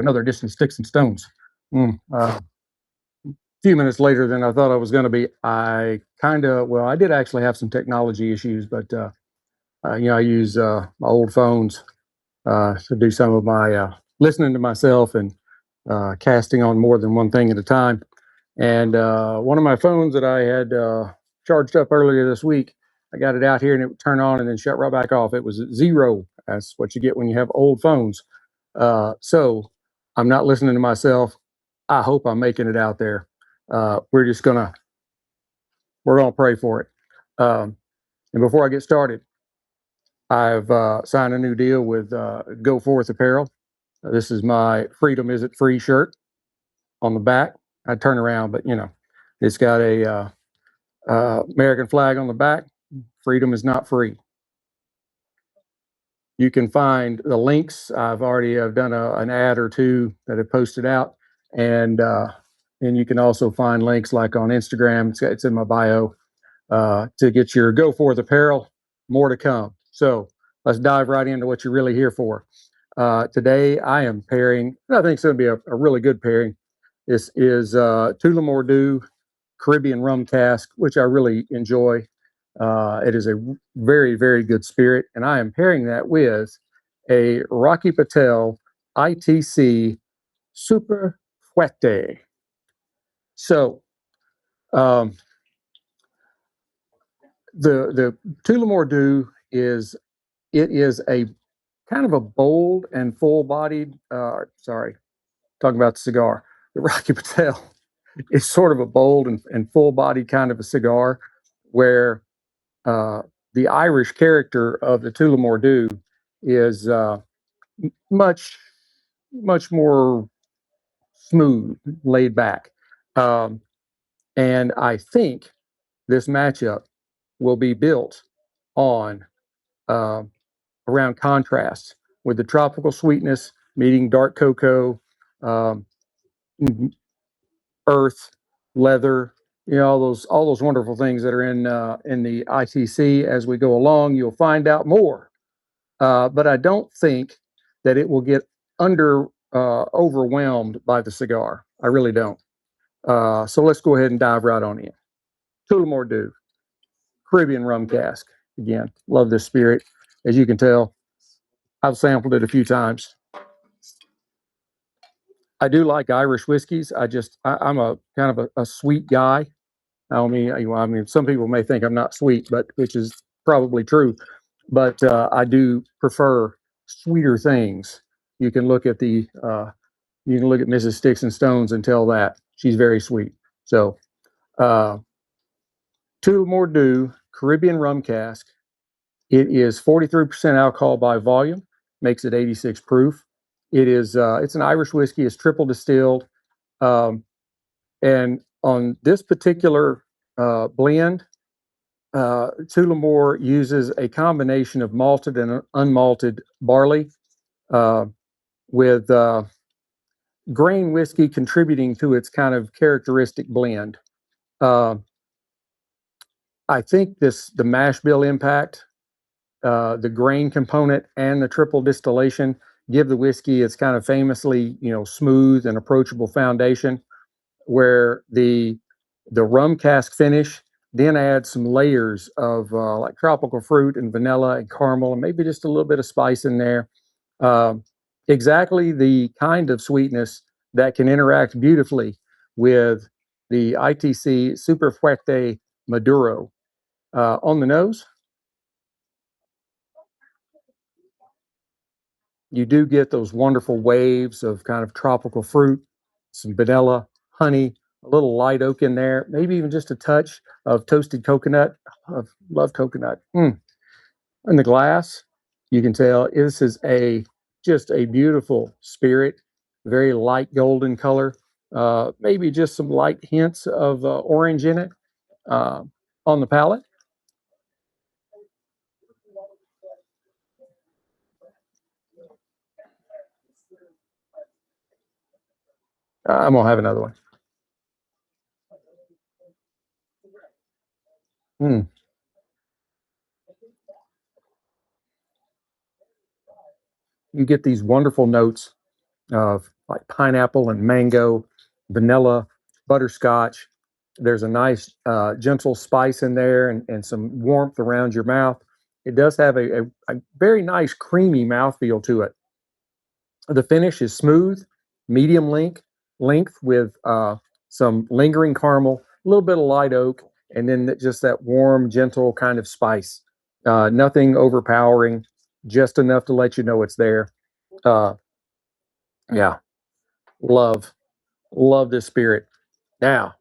Another edition of Sticks and Stones. A few minutes later than I thought I was going to be. I did actually have some technology issues, but I use my old phones to do some of my listening to myself and casting on more than one thing at a time. And one of my phones that I had charged up earlier this week, I got it out here and it would turn on and then shut right back off. It was at zero. That's what you get when you have old phones. So I'm not listening to myself. I hope I'm making it out there. We're gonna pray for it. And before I get started, I've signed a new deal with Go Forth Apparel. This is my "Freedom Isn't Free" shirt on the back. I turn around, but it's got a American flag on the back. Freedom is not free. You can find the links. I've already done an ad or two that have posted out, and you can also find links like on Instagram. It's in my bio to get your Go Forth apparel. More to come. So let's dive right into what you're really here for. Today I am pairing. I think it's going to be a really good pairing. This is Tullamore D.E.W Caribbean Rum Cask, which I really enjoy. It is a very, very good spirit, and I am pairing that with a Rocky Patel ITC Super Fuerte. So, the Tullamore D.E.W is a kind of a bold and full-bodied. Talking about the cigar. The Rocky Patel is sort of a bold and full-bodied kind of a cigar, where the Irish character of the Tullamore D.E.W is much more smooth, laid back, and I think this matchup will be built on around contrast with the tropical sweetness meeting dark cocoa, um, earth, leather, all those wonderful things that are in the ITC. As we go along, you'll find out more. But I don't think that it will get overwhelmed by the cigar. I really don't. So let's go ahead and dive right on in. Tullamore D.E.W Caribbean Rum Cask. Again, love this spirit. As you can tell, I've sampled it a few times. I do like Irish whiskeys. I'm a kind of a sweet guy. I mean, some people may think I'm not sweet, but which is probably true. But I do prefer sweeter things. You can look at Mrs. Sticks-n-Stonez and tell that she's very sweet. So, Tullamore D.E.W Caribbean Rum Cask. It is 43% alcohol by volume, makes it 86 proof. It's an Irish whiskey. It's triple distilled, and on this particular blend, Tullamore uses a combination of malted and unmalted barley, with grain whiskey contributing to its kind of characteristic blend. I think the mash bill impact, the grain component, and the triple distillation give the whiskey its kind of famously, smooth and approachable foundation, where the rum cask finish then adds some layers of like tropical fruit and vanilla and caramel and maybe just a little bit of spice in there. Exactly the kind of sweetness that can interact beautifully with the ITC Super Fuerte Maduro. On the nose, you do get those wonderful waves of kind of tropical fruit, some vanilla, honey, a little light oak in there, maybe even just a touch of toasted coconut. I love coconut. In the glass, you can tell this is just a beautiful spirit, very light golden color, maybe just some light hints of orange in it on the palate. I'm gonna have another one. Mm. You get these wonderful notes of like pineapple and mango, vanilla, butterscotch. There's a nice gentle spice in there and some warmth around your mouth. It does have a very nice creamy mouthfeel to it. The finish is smooth, medium length with some lingering caramel, a little bit of light oak, and then just that warm, gentle kind of spice. Nothing overpowering, just enough to let you know it's there. Uh, yeah, love, love this spirit. Now,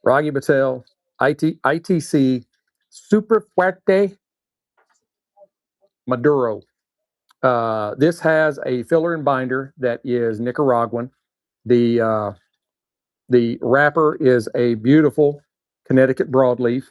Rocky Patel ITC Super Fuerte Maduro. This has a filler and binder that is Nicaraguan. The uh, the wrapper is a beautiful Connecticut broadleaf.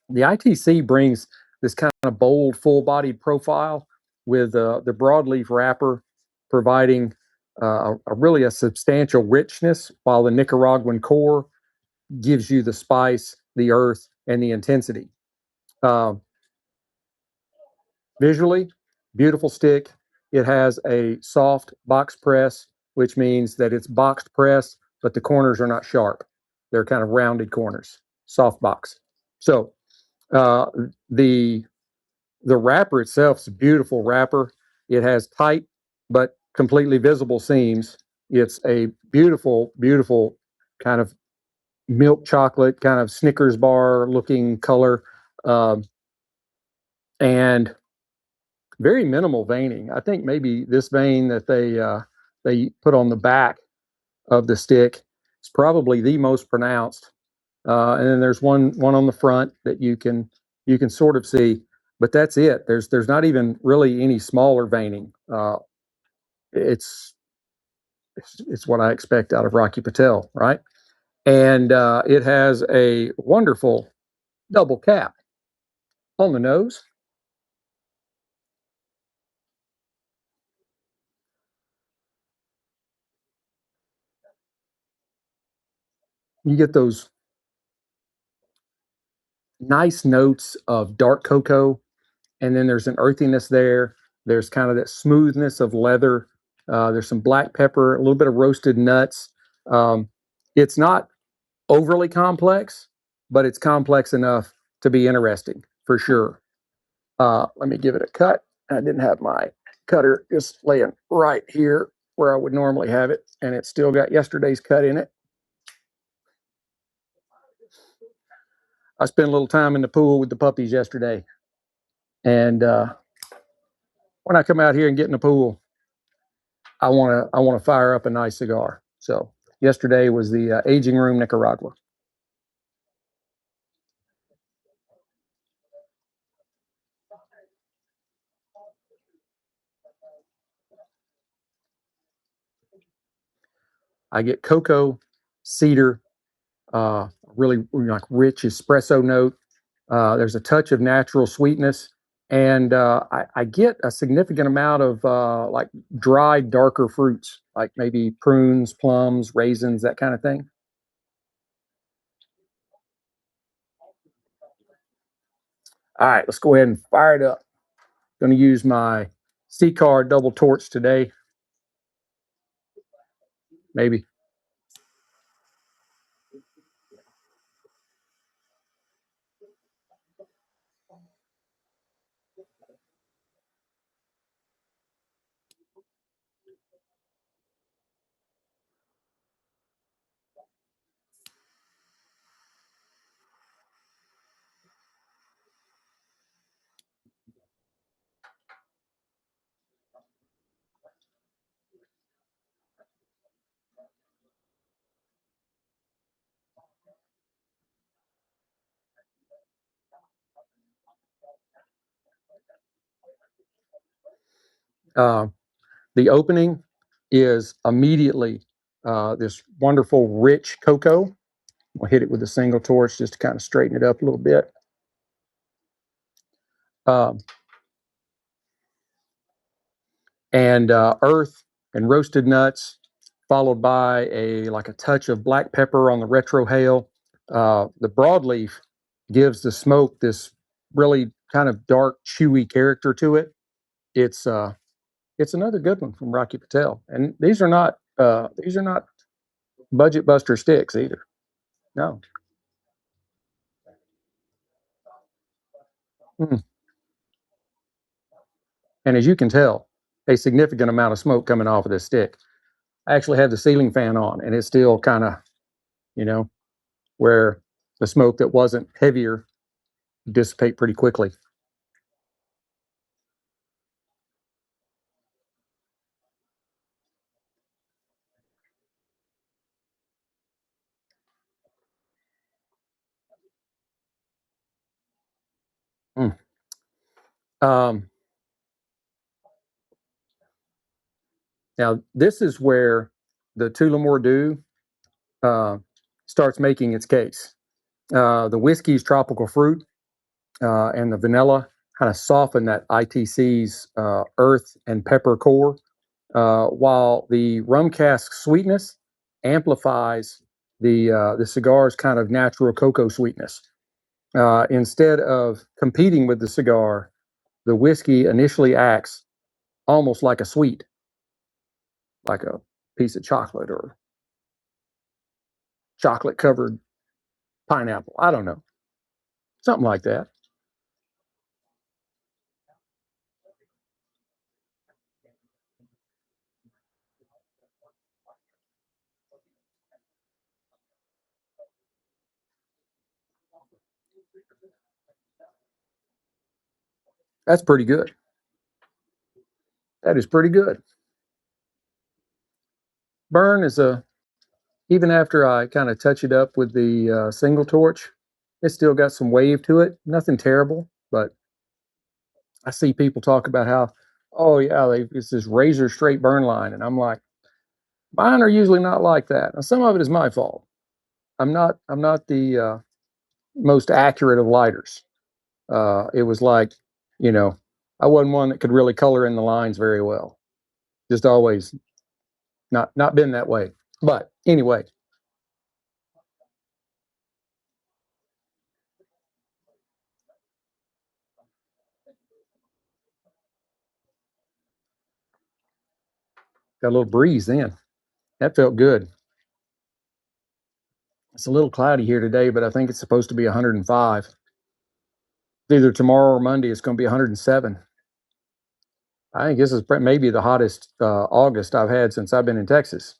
The ITC brings this kind of bold, full-bodied profile with the broadleaf wrapper providing really a substantial richness, while the Nicaraguan core gives you the spice, the earth, and the intensity. Uh, Visually, beautiful stick. It has a soft box press, which means that it's boxed press, but the corners are not sharp. They're kind of rounded corners, soft box. So uh, the the wrapper itself is a beautiful wrapper. It has tight but completely visible seams. It's a beautiful, beautiful kind of milk chocolate, kind of Snickers bar looking color, um, and very minimal veining. I think maybe this vein that they put on the back of the stick is probably the most pronounced. And then there's one on the front that you can sort of see, but that's it. There's not even really any smaller veining. It's, it's what I expect out of Rocky Patel, right? And it has a wonderful double cap on the nose. You get those nice notes of dark cocoa, and then there's an earthiness there. There's kind of that smoothness of leather. There's some black pepper, a little bit of roasted nuts. It's not overly complex, but it's complex enough to be interesting for sure. Let me give it a cut. I didn't have my cutter just laying right here where I would normally have it, and it's still got yesterday's cut in it. I spent a little time in the pool with the puppies yesterday, and when I come out here and get in the pool, I want to fire up a nice cigar. So yesterday was the Aging Room Nicaragua. I get cocoa, cedar, really like rich espresso note. There's a touch of natural sweetness, and I get a significant amount of like dried, darker fruits, like maybe prunes, plums, raisins, that kind of thing. All right, let's go ahead and fire it up. Going to use my C-Car double torch today, maybe. Uh, the opening is immediately this wonderful rich cocoa. We'll hit it with a single torch just to kind of straighten it up a little bit. Um, and earth and roasted nuts, followed by a like a touch of black pepper on the retrohale. The broadleaf gives the smoke this really kind of dark, chewy character to it. It's It's another good one from Rocky Patel, and these are not budget buster sticks either. No. Mm. And as you can tell, a significant amount of smoke coming off of this stick. I actually have the ceiling fan on, and it's still kind of, you know, where the smoke that wasn't heavier dissipate pretty quickly. Mm. Um, Now, this is where the Tullamore D.E.W starts making its case. The whiskey's tropical fruit and the vanilla kind of soften that ITC's earth and pepper core, while the rum cask sweetness amplifies the cigar's kind of natural cocoa sweetness. Instead of competing with the cigar, the whiskey initially acts almost like a sweet, like a piece of chocolate or chocolate covered pineapple. I don't know, something like that. That's pretty good. That is pretty good. Burn is a even after I kind of touch it up with the single torch, it's still got some wave to it. Nothing terrible, but I see people talk about how, oh yeah, it's this razor straight burn line, and I'm like, mine are usually not like that. Now some of it is my fault. I'm not the most accurate of lighters. It was like, you know, I wasn't one that could really color in the lines very well. Just always not been that way. But anyway, got a little breeze then. That felt good. It's a little cloudy here today, but I think it's supposed to be 105. Either tomorrow or Monday, it's going to be 107. I think this is maybe the hottest August I've had since I've been in Texas,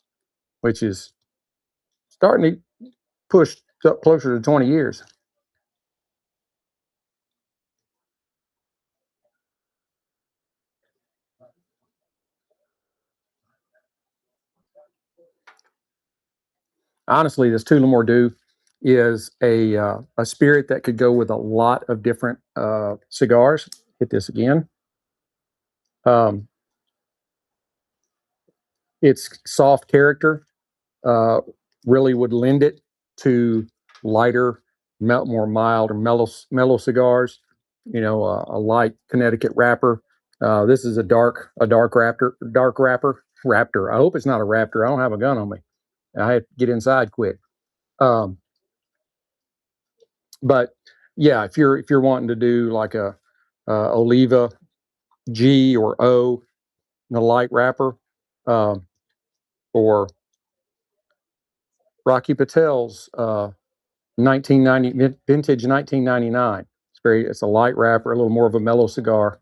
which is starting to push up closer to 20 years. Honestly, this Tullamore Dew is a spirit that could go with a lot of different cigars. Hit this again. Um, its soft character uh, really would lend it to lighter, more mild or mellow cigars. You know, a light Connecticut wrapper. This is dark raptor. I hope it's not a raptor. I don't have a gun on me. I had to get inside quick. Um, but yeah, if you're wanting to do like a Oliva G or O, the light wrapper, um, or Rocky Patel's 1990 vintage 1999. It's a light wrapper, a little more of a mellow cigar.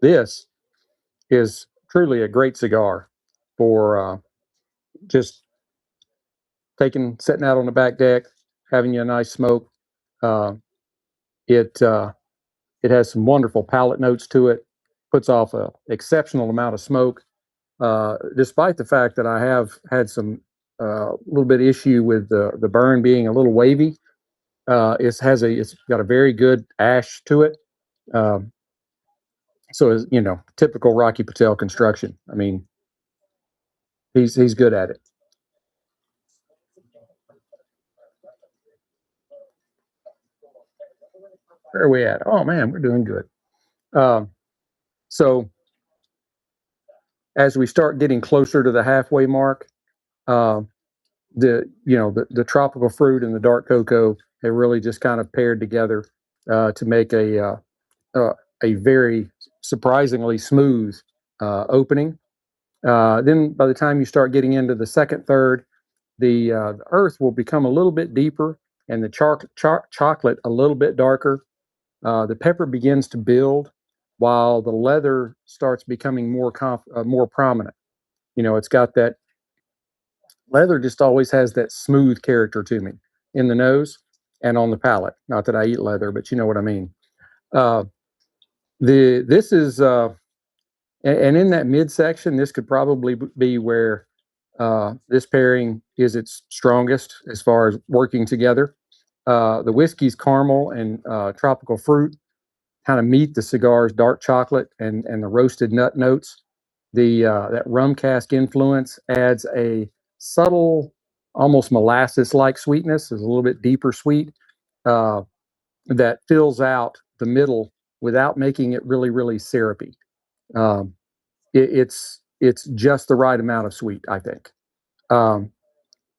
This is truly a great cigar for just sitting out on the back deck, having you a nice smoke. Uh, it it has some wonderful palate notes to it. Puts off an exceptional amount of smoke, despite the fact that I have had some little bit issue with the burn being a little wavy. It's got a very good ash to it. Um, so is typical Rocky Patel construction. I mean, he's good at it. Where are we at? Oh man, we're doing good. Um, so as we start getting closer to the halfway mark, um, the tropical fruit and the dark cocoa have really just kind of paired together to make uh, a very surprisingly smooth opening. Then by the time you start getting into the second third, the earth will become a little bit deeper and the chocolate a little bit darker. The pepper begins to build while the leather starts becoming more prominent. It's got that leather just always has that smooth character to me in the nose and on the palate. Not that I eat leather, but you know what I mean. Uh, the this is and in that midsection, this could probably be where this pairing is its strongest as far as working together. The whiskey's caramel and tropical fruit kind of meet the cigar's dark chocolate and the roasted nut notes. The that rum cask influence adds a subtle, almost molasses-like sweetness. Is a little bit deeper sweet uh, that fills out the middle without making it really, really syrupy. Um, it's just the right amount of sweet, I think. Um,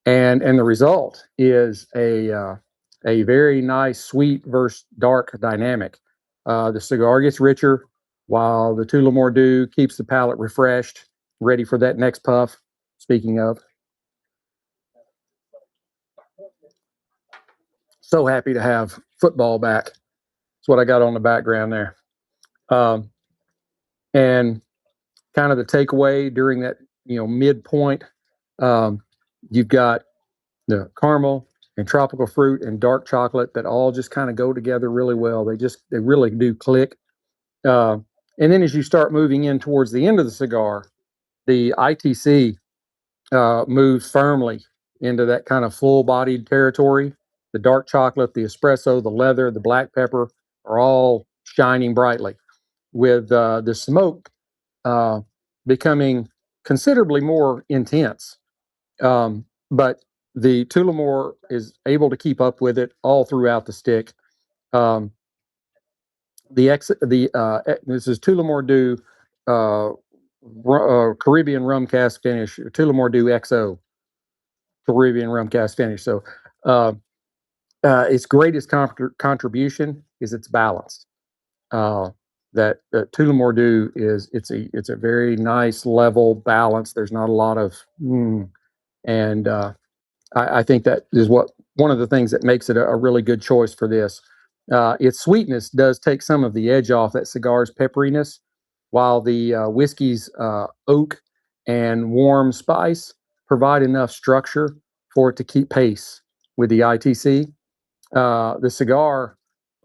and the result is a very nice sweet versus dark dynamic. The cigar gets richer, while the Tullamore D.E.W keeps the palate refreshed, ready for that next puff. Speaking of, so happy to have football back. That's what I got on the background there. Um, and kind of the takeaway during that midpoint, um, you've got the caramel and tropical fruit and dark chocolate that all just kind of go together really well. They really do click. Uh, and then as you start moving in towards the end of the cigar, the ITC moves firmly into that kind of full-bodied territory. The dark chocolate, the espresso, the leather, the black pepper are all shining brightly, with the smoke uh, becoming considerably more intense. But the Tullamore is able to keep up with it all throughout the stick. Um, this is Tullamore D.E.W Caribbean Rum Cask Finish, Tullamore D.E.W XO Caribbean Rum Cask Finish. So uh, its greatest contribution is its balance. Uh, that Tullamore D.E.W is it's a very nice level balance. There's not a lot of and I think that is one of the things that makes it a really good choice for this. Its sweetness does take some of the edge off that cigar's pepperiness, while the whiskey's oak and warm spice provide enough structure for it to keep pace with the ITC. The cigar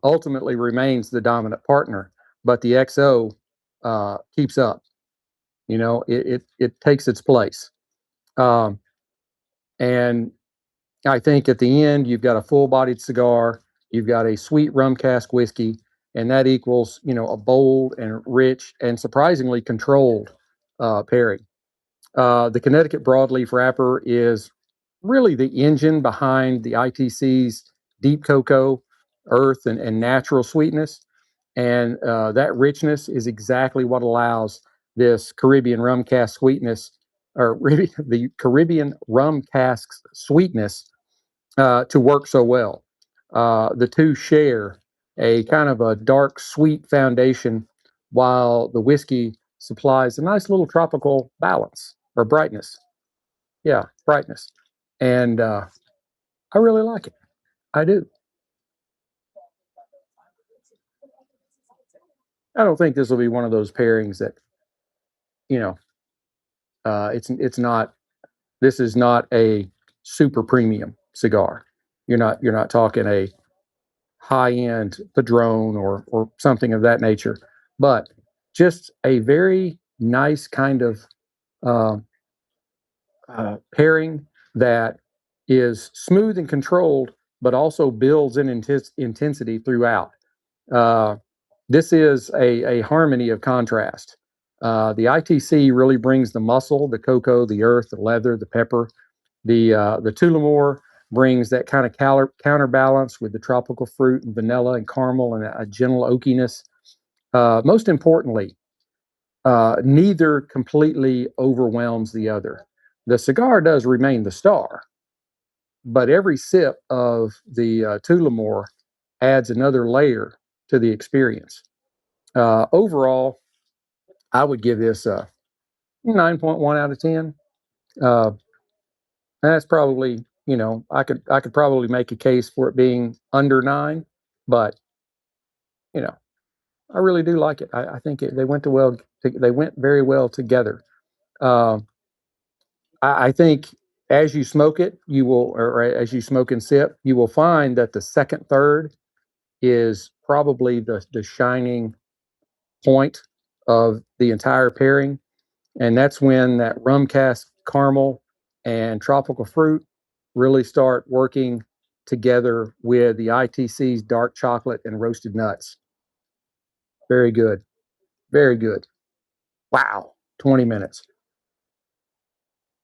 ultimately remains the dominant partner, but the XO keeps up. It takes its place. Um, and I think at the end, you've got a full-bodied cigar, you've got a sweet rum cask whiskey, and that equals, a bold and rich and surprisingly controlled pairing. The Connecticut broadleaf wrapper is really the engine behind the ITC's deep cocoa, earth, and natural sweetness. And that richness is exactly what allows this Caribbean rum cask sweetness, or the Caribbean rum cask's sweetness to work so well. The two share a kind of a dark, sweet foundation, while the whiskey supplies a nice little tropical balance or brightness. Yeah, brightness. And I really like it. I do. I don't think this will be one of those pairings that, you know, it's not, this is not a super premium cigar. You're not talking a high end Padron or something of that nature, but just a very nice kind of uh, pairing that is smooth and controlled, but also builds in intensity throughout. Uh, this is a harmony of contrast. The ITC really brings the muscle, the cocoa, the earth, the leather, the pepper. The Tullamore brings that kind of counterbalance with the tropical fruit and vanilla and caramel and a gentle oakiness. Most importantly, neither completely overwhelms the other. The cigar does remain the star, but every sip of the Tullamore adds another layer to the experience. Overall, I would give this a 9.1 out of 10. Uh, that's probably, I could probably make a case for it being under 9, but you know, I really do like it. I think they went very well together. Uh, I think as you smoke it, or as you smoke and sip, you will find that the second third is probably the shining point of the entire pairing. And that's when that rum cask caramel and tropical fruit really start working together with the ITC's dark chocolate and roasted nuts. Very good. Very good. Wow. 20 minutes.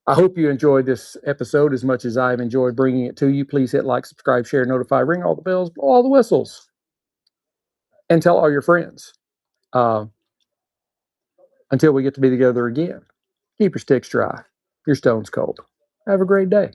I hope you enjoyed this episode as much as I've enjoyed bringing it to you. Please hit like, subscribe, share, notify, ring all the bells, blow all the whistles, and tell all your friends. Uh, until we get to be together again, keep your sticks dry, your stones cold. Have a great day.